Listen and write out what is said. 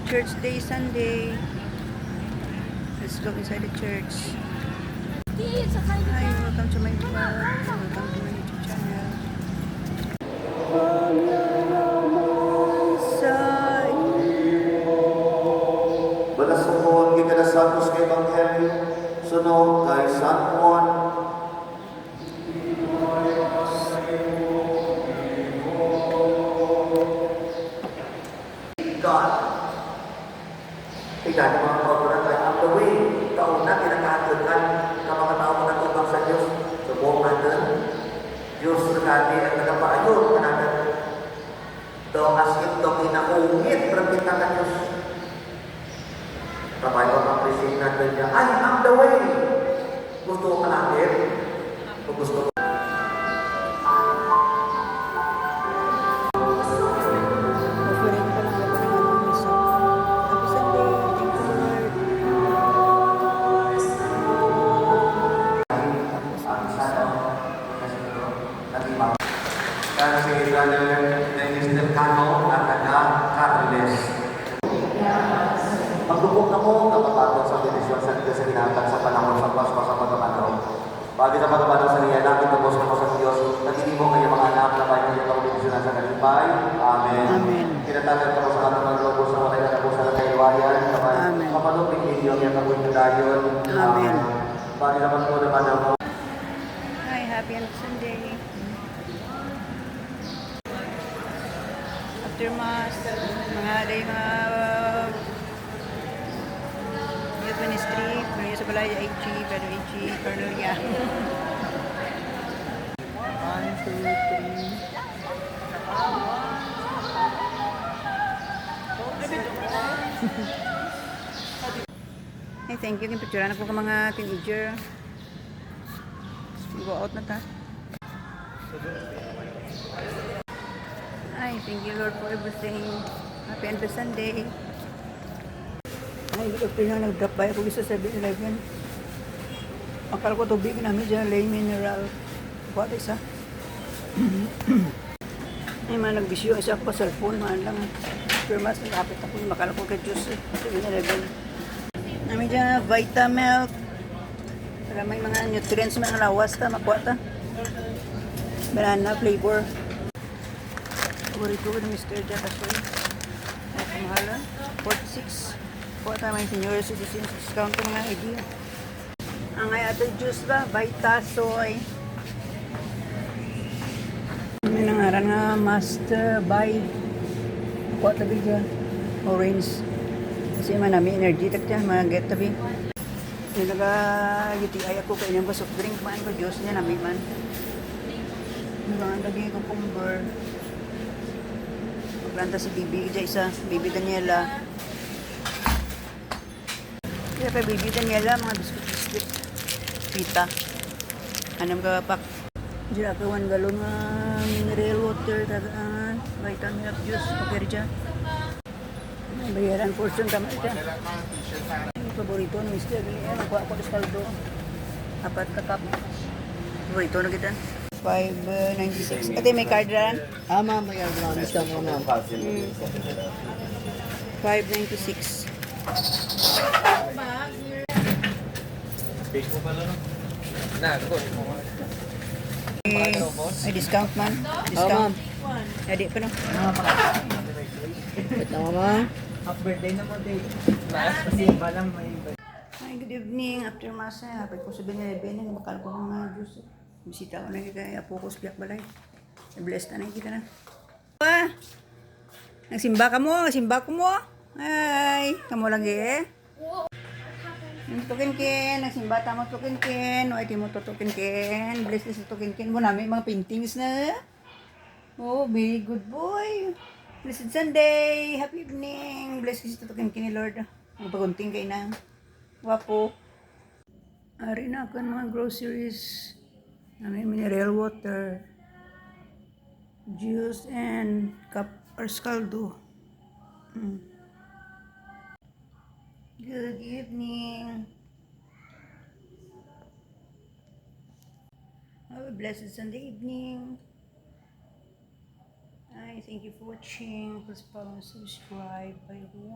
Church day, Sunday. Let's go inside the church. Hi, welcome to my vlog. Welcome to my YouTube channel. Huwag na naman sa Balasukon kay kada santos kay Ebanghelyo, sunod kay San Juan. God. Tingnan ang mga kauturan ay ang the way. Kauna, kinakahatulkan ng mga tao na tubang sa Diyos. Subong natin. Diyos rekati at nagapaayon natin. Daw as ito kinaungit from kita ka Diyos. Kapag pag-appreciate natin niya, I am the way. Gusto ka natin? O gusto ka? offering pa lang ako ng ano, misa. Happy Sunday. Thank you, Lord. Ang sana, kasi ito, nag-iba. Kaya si Brother Dennis Del Cano at taga Carles. Magdukong na mo, kapapagod sa benisyon sa Diyos sa ginatag sa panahon sa Pasko sa pagkabanaw. Bagay sa pagkabanaw sa niya, namin tubos na mo sa Diyos, nagiging mo kayo mga anak na bayan niyo ang benisyon sa kalipay. Amen. Amen. Tinatagan ka mo sa kanong ng lobo sa mga na po sa kaiwayan, kapag Amen. kapalupin ninyo ang yung kabuhin dayon. Amen. Bagay sa pagkabanaw naman mo. Hi, happy Sunday. After Mass, mga day mga youth ministry, Maria sa Balaya, AG, Pedro AG, Cornelia. 1, 2, 3. Hey, thank you. Picture na po ka mga teenager. Go out na ta. Ay, thank you Lord for everything. Happy and Sunday. Ay, ito na nag-drop by ako sa 7-Eleven. Akala ko tubig namin dyan, lay mineral. Buhat isa. Ay, mga nagbisyo isa ako sa cellphone, maan lang. Pero mas nakapit ako, makala ko kay Diyos 7-Eleven. Namin dyan, Vitamilk. Para may mga nutrients, mga lawas ta, makuha ta. Banana flavor. Paborito ko ng Mr. Jack Asoy. Ay, kamahalan. 46. Kuha tayo may senior citizens discount ko mga idea. Ang ay ato juice ba? Vita Soy. May nangaran nga Master Buy. Kuha tabi dyan. Orange. Kasi manami energy tak dyan. Mga get tabi. Yung nag-UTI ako kainin ko soft drink. Maan ko juice niya nami man. Mga lagi ko cucumber. Maglanta si Bibi. Diyan isa. Bibi Daniela. Kaya kay Bibi Daniela, mga biskuit-biskuit. Pita. Anong kapak. Diyan ako 1 galon nga mineral water. Tagaan. Vitamin juice. Okay dyan. Bayaran portion tama dyan. Paborito ni Mr. Nakuha ako sa kaldo. 4 kakap. Paborito na kita. 5.96. Ate, may card rin? Ma'am, may ardrawn. Discount mo, ma'am. 5.96. Facebook pala, no? Na, ako. Ay, discount man. Ma'am. Discount. Adi pa no. Wait na, ma'am. Happy birthday naman day. Last kasi balang may Ay, good evening. After Mass, hapit ko sa Beneleven. Bakal ko ng mga juice. Bisita ko na kaya po ko sa Biak Balay. Blessed na kita na. Pa! Nagsimba ka mo. Nagsimba ko mo. Ay, kamo lang eh. Tukin-kin. Nagsimba tamo tukin-kin. O, iti mo to tukin-kin. Blessed is tukin-kin mo namin mga paintings na. Oh, very good boy. Blessed Sunday. Happy evening. Blessed is tukin-kin ni Lord. Magpagunting kayo na. Wapo. Ari na ako ng mga groceries. May mineral water. Juice and cup or scaldo. Good evening. Have a blessed Sunday evening. Thank you for watching. Please follow and subscribe. Bye everyone.